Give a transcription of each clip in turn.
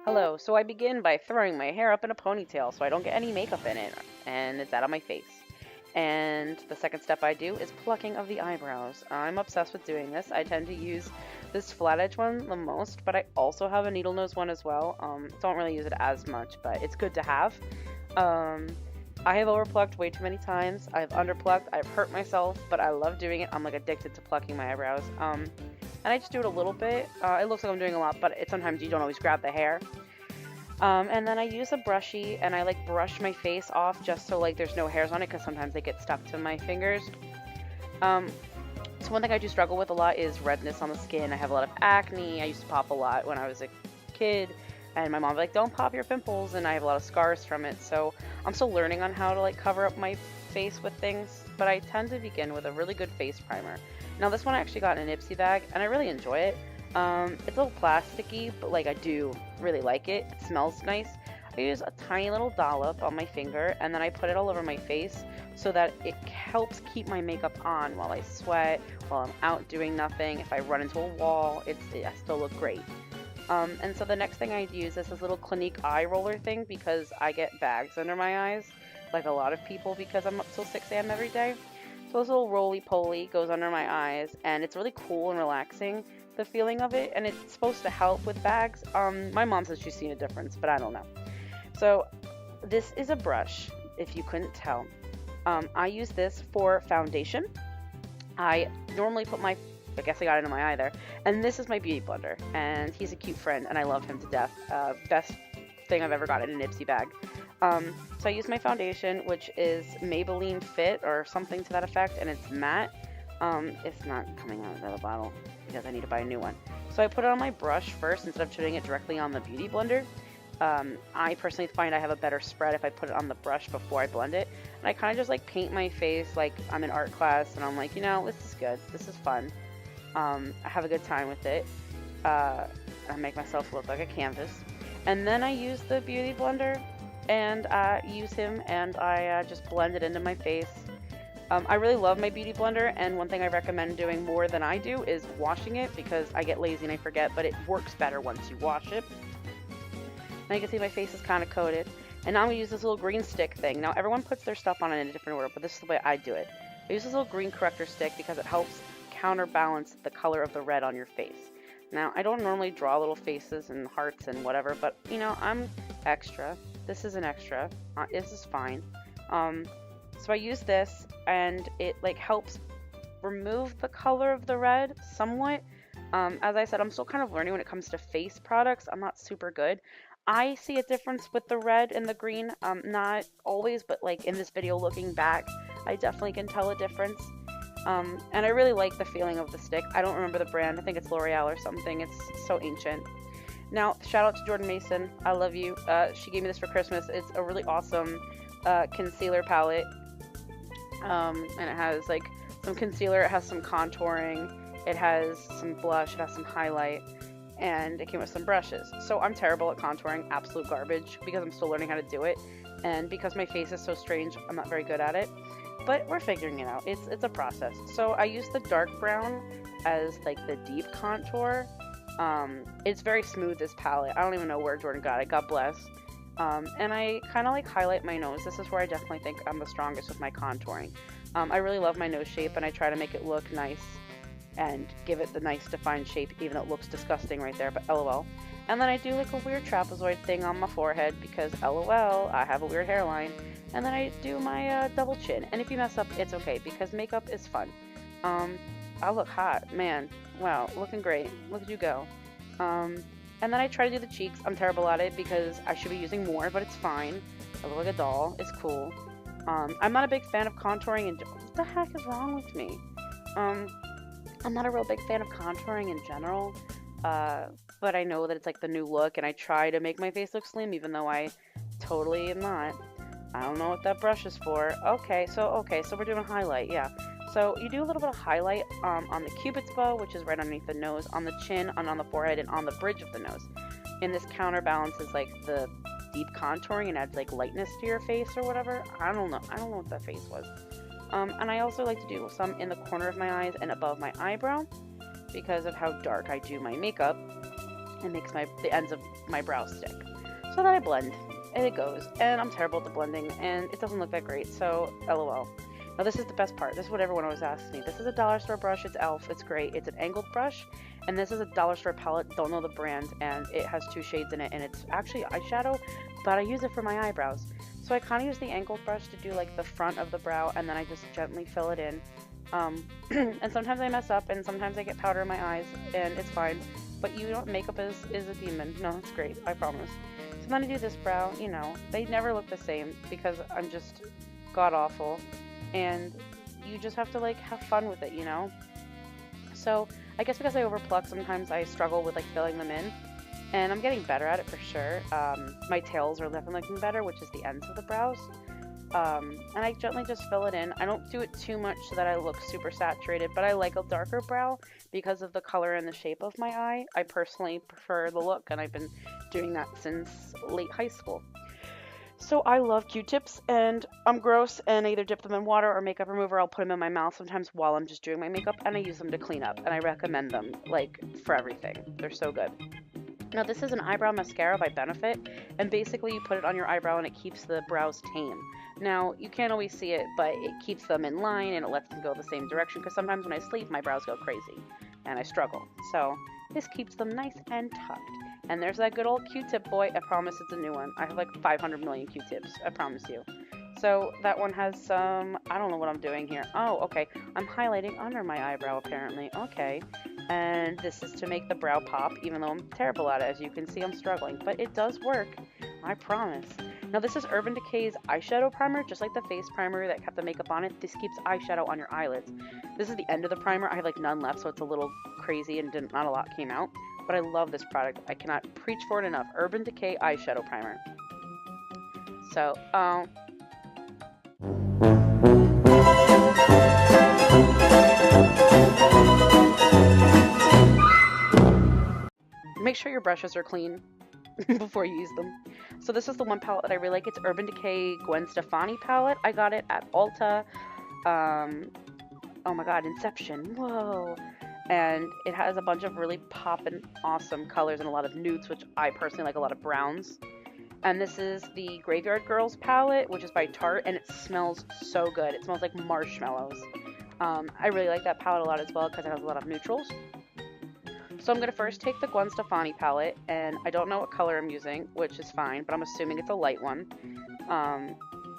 Hello, so I begin by throwing my hair up in a ponytail so I don't get any makeup in it and it's out of my face. And the second step I do is plucking of the eyebrows. I'm obsessed with doing this. I tend to use this flat edge one the most, but I also have a needle nose one as well. Don't really use it as much, but it's good to have. Um, I have overplucked way too many times. I've underplucked. I've hurt myself, but I love doing it. I'm like addicted to plucking my eyebrows. And I just do it a little bit. It looks like I'm doing a lot, but sometimes you don't always grab the hair. And then I use a brushy and I like brush my face off just so like there's no hairs on it because sometimes they get stuck to my fingers. Um, so one thing I do struggle with a lot is redness on the skin. I have a lot of acne. I used to pop a lot when I was a kid, and my mom was like, "Don't pop your pimples," and I have a lot of scars from it. So I'm still learning on how to like cover up my face with things, but I tend to begin with a really good face primer. Now this one I actually got in an Ipsy bag, and I really enjoy it. It's a little plasticky, but like I do really like it. It smells nice. I use a tiny little dollop on my finger and then I put it all over my face so that it helps keep my makeup on while I sweat, while I'm out doing nothing. If I run into a wall, I still look great. And so the next thing I'd use is this little Clinique eye roller thing because I get bags under my eyes, like a lot of people, because I'm up till 6 a.m. every day. So this little roly-poly goes under my eyes, and it's really cool and relaxing, the feeling of it, and it's supposed to help with bags. My mom says she's seen a difference, but I don't know. So this is a brush, if you couldn't tell. I use this for foundation. I normally put I guess I got it in my eye there, and this is my beauty blender, and he's a cute friend, and I love him to death. Best thing I've ever got in an Ipsy bag. So I use my foundation, which is Maybelline Fit or something to that effect, and it's matte. It's not coming out of the bottle because I need to buy a new one. So I put it on my brush first instead of putting it directly on the beauty blender. I personally find I have a better spread if I put it on the brush before I blend it. And I kind of just like paint my face like I'm in art class, and I'm like, this is good. This is fun. I have a good time with it. I make myself look like a canvas. And then I use the beauty blender and use him and I just blend it into my face. I really love my beauty blender, and one thing I recommend doing more than I do is washing it because I get lazy and I forget, but it works better once you wash it. Now you can see my face is kind of coated. And now I'm going to use this little green stick thing. Now everyone puts their stuff on it in a different order, but this is the way I do it. I use this little green corrector stick because it helps counterbalance the color of the red on your face. Now I don't normally draw little faces and hearts and whatever, but I'm extra. This is an extra. This is fine. So I use this and it like helps remove the color of the red somewhat. As I said, I'm still kind of learning when it comes to face products. I'm not super good. I see a difference with the red and the green. Not always, but like in this video looking back, I definitely can tell a difference. And I really like the feeling of the stick. I don't remember the brand. I think it's L'Oreal or something. It's so ancient. Now, shout out to Jordan Mason. I love you. She gave me this for Christmas. It's a really awesome concealer palette. And it has like some concealer. It has some contouring. It has some blush. It has some highlight. And it came with some brushes. So I'm terrible at contouring. Absolute garbage because I'm still learning how to do it. And because my face is so strange, I'm not very good at it. But we're figuring it out. It's a process. So I use the dark brown as like the deep contour. It's very smooth, this palette. I don't even know where Jordan got it. God bless. And I kind of like highlight my nose. This is where I definitely think I'm the strongest with my contouring. I really love my nose shape and I try to make it look nice and give it the nice defined shape even though it looks disgusting right there, but lol. And then I do like a weird trapezoid thing on my forehead because lol, I have a weird hairline. And then I do my double chin. And if you mess up, it's okay because makeup is fun. I look hot, man. Wow, looking great. Look at you go. And then I try to do the cheeks. I'm terrible at it because I should be using more, but it's fine. I look like a doll. It's cool. I'm not a big fan of contouring. And what the heck is wrong with me? I'm not a real big fan of contouring in general. But I know that it's like the new look, and I try to make my face look slim, even though I totally am not. I don't know what that brush is for. Okay, so we're doing a highlight, yeah. So you do a little bit of highlight on the cupid's bow, which is right underneath the nose, on the chin, and on the forehead, and on the bridge of the nose. And this counterbalances like the deep contouring and adds like lightness to your face or whatever. I don't know what that face was. And I also like to do some in the corner of my eyes and above my eyebrow because of how dark I do my makeup. It makes the ends of my brows stick. So then I blend, and it goes. And I'm terrible at the blending, and it doesn't look that great, so LOL. Now this is the best part. This is what everyone always asks me. This is a dollar store brush. It's e.l.f. It's great. It's an angled brush. And this is a dollar store palette. Don't know the brand. And it has 2 shades in it. And it's actually eyeshadow, but I use it for my eyebrows. So I kind of use the angled brush to do like the front of the brow. And then I just gently fill it in. And sometimes I mess up. And sometimes I get powder in my eyes. And it's fine. But you know, makeup is a demon. No, it's great. I promise. So then I do this brow. You know, they never look the same because I'm just god-awful. And you just have to like have fun with it, you know? So I guess because I overpluck, sometimes I struggle with like filling them in, and I'm getting better at it for sure. My tails are definitely looking better, which is the ends of the brows. And I gently just fill it in. I don't do it too much so that I look super saturated, but I like a darker brow because of the color and the shape of my eye. I personally prefer the look, and I've been doing that since late high school. So I love Q-tips, and I'm gross, and I either dip them in water or makeup remover. I'll put them in my mouth sometimes while I'm just doing my makeup, and I use them to clean up, and I recommend them, like, for everything. They're so good. Now, this is an eyebrow mascara by Benefit, and basically you put it on your eyebrow, and it keeps the brows tame. Now, you can't always see it, but it keeps them in line, and it lets them go the same direction, because sometimes when I sleep, my brows go crazy, and I struggle. So this keeps them nice and tucked. And there's that good old Q-tip boy. I promise it's a new one. I have like 500 million Q-tips. I promise you. So that one has some, I don't know what I'm doing here. Oh, okay. I'm highlighting under my eyebrow apparently. Okay. And this is to make the brow pop, even though I'm terrible at it. As you can see, I'm struggling. But it does work. I promise. Now this is Urban Decay's eyeshadow primer, just like the face primer that kept the makeup on it. This keeps eyeshadow on your eyelids. This is the end of the primer. I have like none left, so it's a little crazy and not a lot came out. But I love this product. I cannot preach for it enough. Urban Decay eyeshadow primer. So, make sure your brushes are clean before you use them. So this is the one palette that I really like. It's Urban Decay Gwen Stefani palette. I got it at Ulta. Oh my god, Inception. Whoa. And it has a bunch of really poppin' awesome colors and a lot of nudes, which I personally like, a lot of browns. And this is the Graveyard Girls palette, which is by Tarte, and it smells so good. It smells like marshmallows. I really like that palette a lot as well because it has a lot of neutrals. So I'm going to first take the Gwen Stefani palette, and I don't know what color I'm using, which is fine, but I'm assuming it's a light one.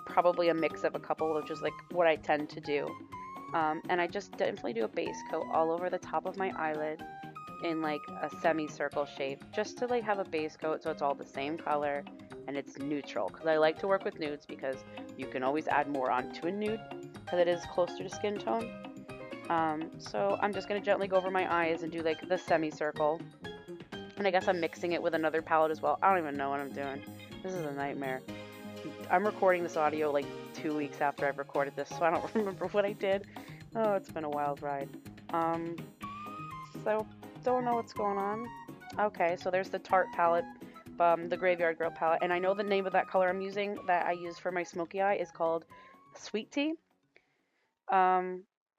Probably a mix of a couple, which is like what I tend to do. And I just definitely do a base coat all over the top of my eyelid in like a semicircle shape, just to like have a base coat so it's all the same color and it's neutral, because I like to work with nudes because you can always add more onto a nude because it is closer to skin tone. So I'm just going to gently go over my eyes and do like the semicircle, and I guess I'm mixing it with another palette as well. I don't even know what I'm doing. This is a nightmare. I'm recording this audio like 2 weeks after I've recorded this, so I don't remember what I did. Oh, it's been a wild ride. So don't know what's going on. Okay, so there's the Tarte palette, the Graveyard Girl palette, and I know the name of that color I'm using that I use for my smoky eye is called Sweet Tea,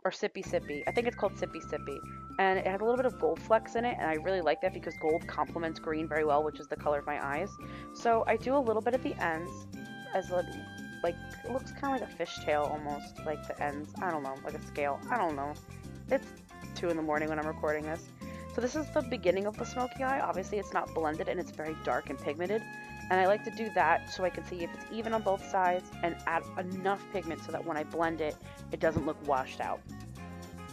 or Sippy Sippy. I think it's called Sippy Sippy, and it has a little bit of gold flecks in it, and I really like that because gold complements green very well, which is the color of my eyes. So I do a little bit at the ends, as like it looks kind of like a fishtail almost, like the ends. I don't know, like a scale. I don't know. It's 2 in the morning when I'm recording this. So this is the beginning of the smoky eye. Obviously it's not blended and it's very dark and pigmented. And I like to do that so I can see if it's even on both sides and add enough pigment so that when I blend it, it doesn't look washed out.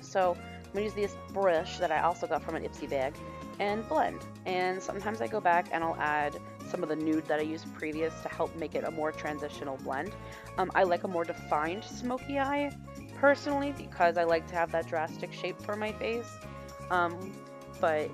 So I'm going to use this brush that I also got from an Ipsy bag and blend. And sometimes I go back and I'll add some of the nude that I used previous to help make it a more transitional blend. I like a more defined smoky eye personally because I like to have that drastic shape for my face. But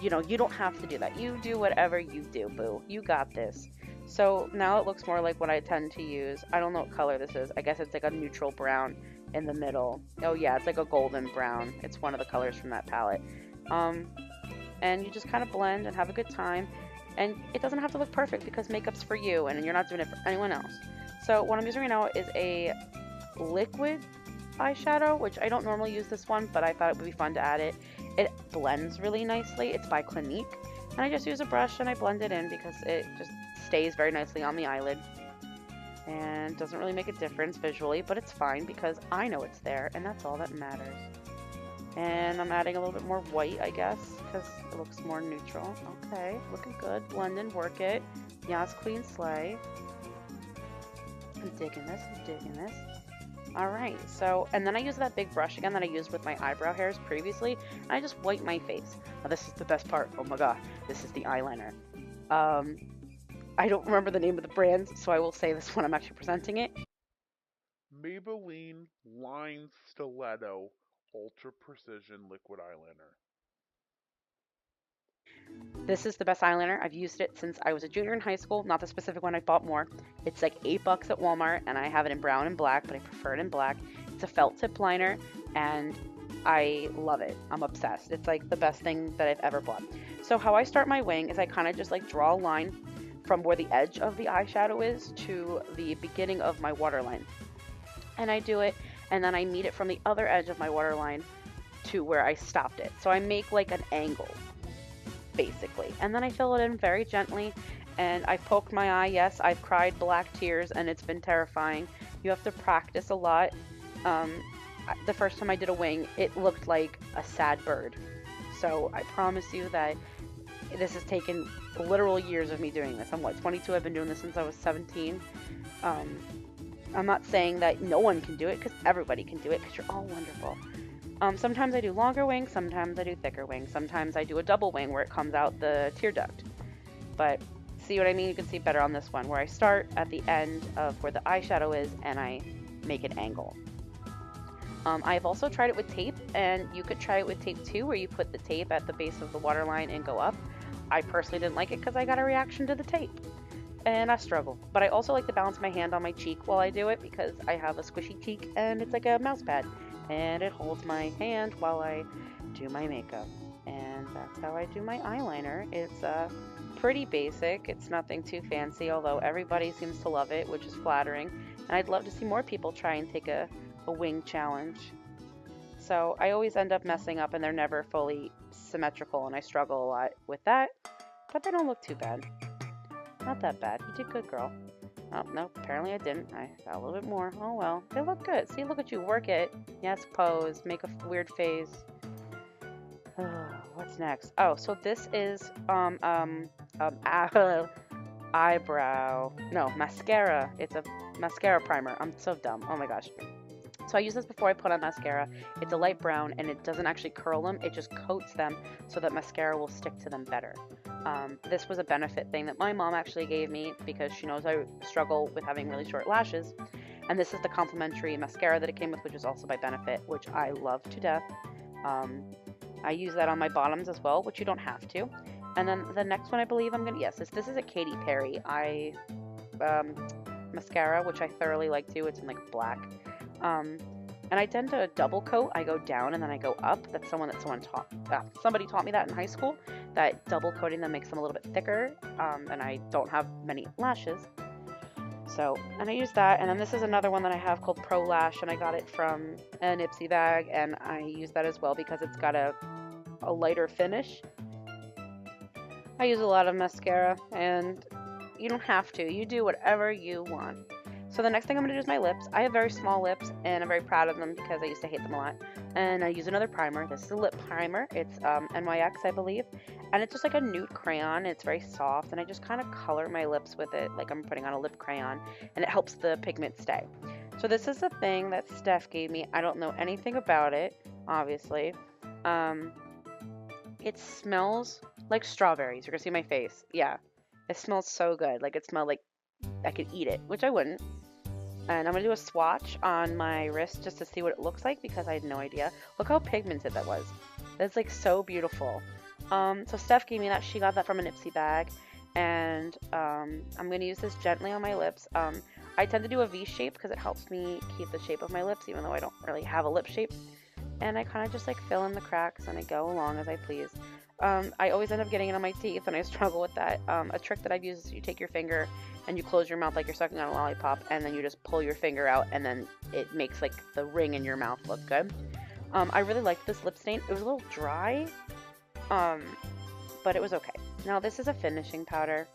you know, you don't have to do that. You do whatever you do, boo. You got this. So now it looks more like what I tend to use. I don't know what color this is. I guess it's like a neutral brown in the middle. Oh yeah, it's like a golden brown. It's one of the colors from that palette. And you just kind of blend and have a good time. And it doesn't have to look perfect because makeup's for you and you're not doing it for anyone else. So what I'm using right now is a liquid eyeshadow, which I don't normally use this one, but I thought it would be fun to add it. It blends really nicely. It's by Clinique, And I just use a brush and I blend it in because it just stays very nicely on the eyelid. And doesn't really make a difference visually, but it's fine because I know it's there and that's all that matters. And I'm adding a little bit more white, I guess, because it looks more neutral. Okay, looking good. Blend and work it. Yas, queen, slay. I'm digging this, I'm digging this. Alright, so, and then I use that big brush again that I used with my eyebrow hairs previously, and I just wipe my face. Now this is the best part. Oh my god, this is the eyeliner. I don't remember the name of the brand, so I will say this when I'm actually presenting it. Maybelline Line Stiletto Ultra Precision Liquid Eyeliner. This is the best eyeliner. I've used it since I was a junior in high school. Not the specific one, I bought more. It's like $8 at Walmart, and I have it in brown and black, but I prefer it in black. It's a felt tip liner, and I love it. I'm obsessed. It's like the best thing that I've ever bought. So how I start my wing is I kind of just like draw a line from where the edge of the eyeshadow is to the beginning of my waterline. And I do it, and then I meet it from the other edge of my waterline to where I stopped it. So I make like an angle, basically. And then I fill it in very gently, and I've poked my eye. Yes, I've cried black tears, and it's been terrifying. You have to practice a lot. The first time I did a wing, it looked like a sad bird. So I promise you that this has taken literal years of me doing this. I'm what, 22? I've been doing this since I was 17. I'm not saying that no one can do it, because everybody can do it, because you're all wonderful. Sometimes I do longer wings, sometimes I do thicker wings, sometimes I do a double wing where it comes out the tear duct. But see what I mean? You can see better on this one, where I start at the end of where the eyeshadow is and I make an angle. I've also tried it with tape, and you could try it with tape too, where you put the tape at the base of the waterline and go up. I personally didn't like it because I got a reaction to the tape, and I struggle. But I also like to balance my hand on my cheek while I do it because I have a squishy cheek and it's like a mouse pad, and it holds my hand while I do my makeup. And that's how I do my eyeliner. It's pretty basic. It's nothing too fancy, although everybody seems to love it, which is flattering. And I'd love to see more people try and take a wing challenge. So I always end up messing up, and they're never fully symmetrical, and I struggle a lot with that. But they don't look too bad. Not that bad. You did good, girl. Oh, no, apparently I didn't. I got a little bit more. Oh, well. They look good. See, look at you. Work it. Yes, pose. Make a weird face. What's next? Oh, so this is, eyebrow. No, mascara. It's a mascara primer. I'm so dumb. Oh my gosh. So I use this before I put on mascara. It's a light brown, and it doesn't actually curl them. It just coats them so that mascara will stick to them better. This was a benefit thing that my mom actually gave me because she knows I struggle with having really short lashes. And this is the complimentary mascara that it came with, which is also by Benefit, which I love to death. I use that on my bottoms as well, which you don't have to. And then the next one I believe I'm going to, yes, this is a Katy Perry mascara, which I thoroughly like too. It's in like black. And I tend to double coat. I go down and then I go up. That's somebody taught me that in high school, that double coating them makes them a little bit thicker, and I don't have many lashes. So, and I use that, and then this is another one that I have called Pro Lash, and I got it from an Ipsy bag, and I use that as well because it's got a lighter finish. I use a lot of mascara, and you don't have to. You do whatever you want. So the next thing I'm going to do is my lips. I have very small lips, and I'm very proud of them because I used to hate them a lot. And I use another primer. This is a lip primer. It's NYX, I believe. And it's just like a nude crayon. It's very soft, and I just kind of color my lips with it like I'm putting on a lip crayon, and it helps the pigment stay. So this is a thing that Steph gave me. I don't know anything about it, obviously. It smells like strawberries. You're going to see my face. Yeah. It smells so good. Like, it smelled like I could eat it, which I wouldn't. And I'm going to do a swatch on my wrist just to see what it looks like because I had no idea. Look how pigmented that was. That's like so beautiful. So Steph gave me that. She got that from an Ipsy bag. And I'm going to use this gently on my lips. I tend to do a V shape because it helps me keep the shape of my lips even though I don't really have a lip shape. And I kind of just like fill in the cracks and I go along as I please. I always end up getting it on my teeth and I struggle with that. A trick that I've used is you take your finger and you close your mouth like you're sucking on a lollipop, and then you just pull your finger out, and then it makes like the ring in your mouth look good. I really liked this lip stain. It was a little dry, but it was okay. Now this is a finishing powder,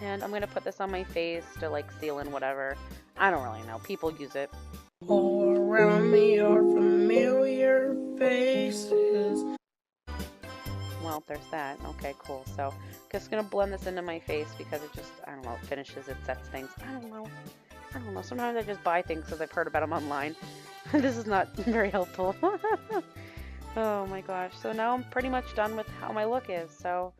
and I'm going to put this on my face to like seal in whatever. I don't really know. People use it. All around me are familiar faces. Well, there's that. Okay, cool. So just going to blend this into my face because it just, I don't know, it finishes, it sets things. I don't know. Sometimes I just buy things because I've heard about them online. This is not very helpful. Oh my gosh. So now I'm pretty much done with how my look is. So